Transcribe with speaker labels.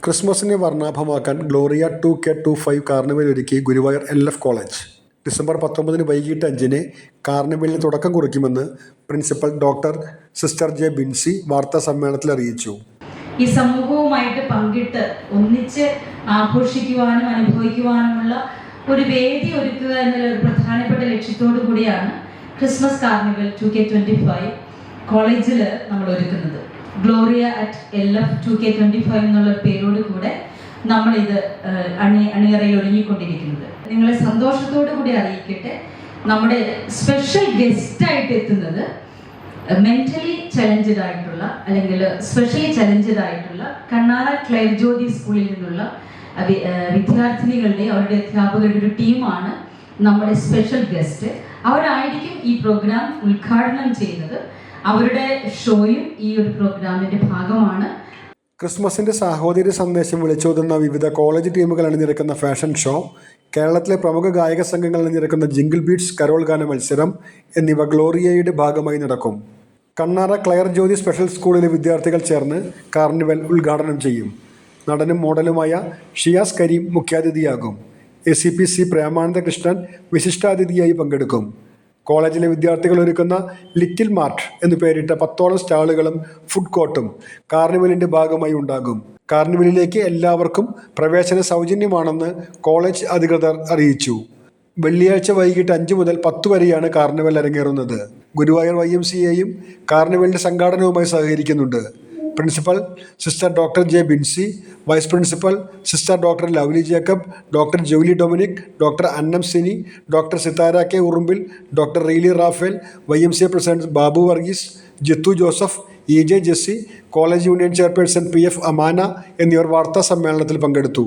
Speaker 1: ക്രിസ്മസിനെ വർണ്ണാഭമാക്കാൻ Gloria 2K25 carnival ഒരുക്കി Guruvayur LF college. December 19 വൈകിട്ട് 5 കാർണിവലിന് തുടക്കം കുറിക്കുമെന്ന് principal doctor sister J Binsy വാർത്താ സമ്മേളനത്തിൽ അറിയിച്ചു.
Speaker 2: ഈ സമൂഹവുമായിട്ട് പങ്കിട്ട് ഒന്നിച്ച് ആഘോഷിക്കുവാനും അനുഭവിക്കുവാനുമുള്ള ഒരു വേദി ഒരുക്കുക എന്നുള്ള ഒരു പ്രധാനപ്പെട്ട ലക്ഷ്യത്തോടു കൂടിയാണ് ക്രിസ്മസ് കാർണിവൽ 2K25 കോളേജിൽ നമ്മൾ ഒരുക്കുന്നത്. ഗ്ലോറിയ അറ്റ് LF 2K25 എന്നുള്ള പേരോട് കൂടെ നമ്മളിത് അണിയറയിൽ ഒരുങ്ങിക്കൊണ്ടിരിക്കുന്നത്. നിങ്ങളെ സന്തോഷത്തോടു കൂടി അറിയിക്കട്ടെ, നമ്മുടെ സ്പെഷ്യൽ ഗസ്റ്റായിട്ട് എത്തുന്നത് മെന്റലി ചലഞ്ചഡ് ആയിട്ടുള്ള അല്ലെങ്കിൽ സ്പെഷ്യലി ചലഞ്ചഡ് ആയിട്ടുള്ള കണ്ണാറ ക്ലെയർ ജ്യോതി സ്കൂളിൽ നിന്നുള്ള വിദ്യാർത്ഥിനികളുടെ അവരുടെ അധ്യാപകരുടെ ഒരു ടീമാണ് നമ്മുടെ സ്പെഷ്യൽ ഗസ്റ്റ്. അവരായിരിക്കും ഈ പ്രോഗ്രാം ഉദ്ഘാടനം ചെയ്യുന്നത്. അവരുടെ ഷോയും ഈ ഒരു പ്രോഗ്രാമിന്റെ ഭാഗമാണ്.
Speaker 1: ക്രിസ്മസിന്റെ സാഹോദര്യ സന്ദേശം വിളിച്ചോതുന്ന വിവിധ കോളേജ് ടീമുകൾ അണിനിരക്കുന്ന ഫാഷൻ ഷോ, കേരളത്തിലെ പ്രമുഖ ഗായക സംഘങ്ങൾ അണിനിരക്കുന്ന ജിംഗിൾ ബീറ്റ്സ് കരോൾ ഗാന മത്സരം എന്നിവ ഗ്ലോറിയയുടെ ഭാഗമായി നടക്കും. കണ്ണാറ ക്ലെയർ ജ്യോതി സ്പെഷ്യൽ സ്കൂളിലെ വിദ്യാർത്ഥികൾ ചേർന്ന് കാർണിവൽ ഉദ്ഘാടനം ചെയ്യും. നടനും മോഡലുമായ ഷിയാസ് കരീം മുഖ്യാതിഥിയാകും. ACPC പ്രേമാനന്ദ കൃഷ്ണൻ വിശിഷ്ടാതിഥിയായി പങ്കെടുക്കും. കോളേജിലെ വിദ്യാർത്ഥികൾ ഒരുക്കുന്ന ലിറ്റിൽ മാർട്ട് എന്നു പേരിട്ട 10ഓളം സ്റ്റാളുകളും ഫുഡ് കോർട്ടും കാർണിവലിൻ്റെ ഭാഗമായി ഉണ്ടാകും. കാർണിവലിലേക്ക് എല്ലാവർക്കും പ്രവേശനം സൗജന്യമാണെന്ന് കോളേജ് അധികൃതർ അറിയിച്ചു. വെള്ളിയാഴ്ച വൈകിട്ട് 5 മുതൽ 10 വരെയാണ് കാർണിവൽ അരങ്ങേറുന്നത്. ഗുരുവായൂർ YMCAയും കാർണിവലിൻ്റെ സംഘാടനവുമായി സഹകരിക്കുന്നുണ്ട്. Principal sister doctor J Binsy, vice principal sister doctor Lovely Jacob, doctor Joly Dominic, doctor Annam Sini, doctor Sithara K Urumbil, doctor Reely Raphel, YMCA president Babu Varghese, Jithu Joseph, EJ Jessy, college union chairperson PF Amana എന്നിവർ വാർത്താ സമ്മേളനത്തിൽ പങ്കെടുത്തു.